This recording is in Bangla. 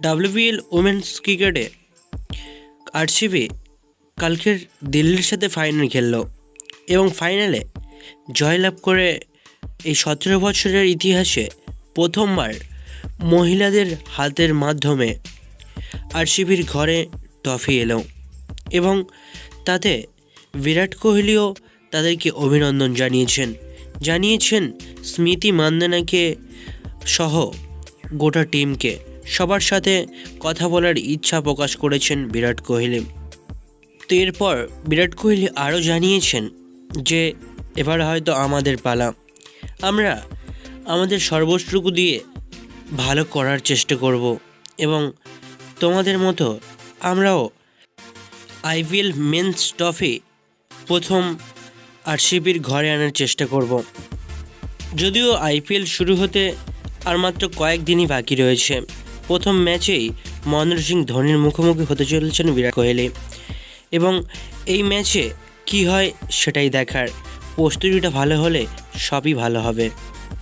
ডাব্লিউবিএল ওমেন্স ক্রিকেটে আরসিবি কালকের দিল্লির সাথে ফাইনাল খেললো এবং ফাইনালে জয়লাভ করে এই 17 বছরের ইতিহাসে প্রথমবার মহিলাদের হাতের মাধ্যমে আরসিবির ঘরে ট্রফি এলো এবং তাতে বিরাট কোহলিও তাদেরকে অভিনন্দন জানিয়েছেন স্মৃতি মান্দানাকে সহ গোটা টিমকে। সবার সাথে কথা বলার ইচ্ছা প্রকাশ করেছেন বিরাট কোহলি। তো এরপর বিরাট কোহলি আরও জানিয়েছেন যে এবার হয়তো আমাদের পালা, আমরা আমাদের সর্বস্বটুকু দিয়ে ভালো করার চেষ্টা করব এবং তোমাদের মতো আমরাও আইপিএল মেন্স ট্রফি প্রথম আরসিবির ঘরে আনার চেষ্টা করব। যদিও আইপিএল শুরু হতে আর মাত্র কয়েকদিনই বাকি রয়েছে, প্রথম ম্যাচেই মহেন্দ্র সিং ধোনির মুখোমুখি হতে চলেছেন বিরাট কোহলি এবং এই ম্যাচে কি হয় সেটাই দেখার। প্রস্তুতিটা ভালো হলে সবই ভালো হবে।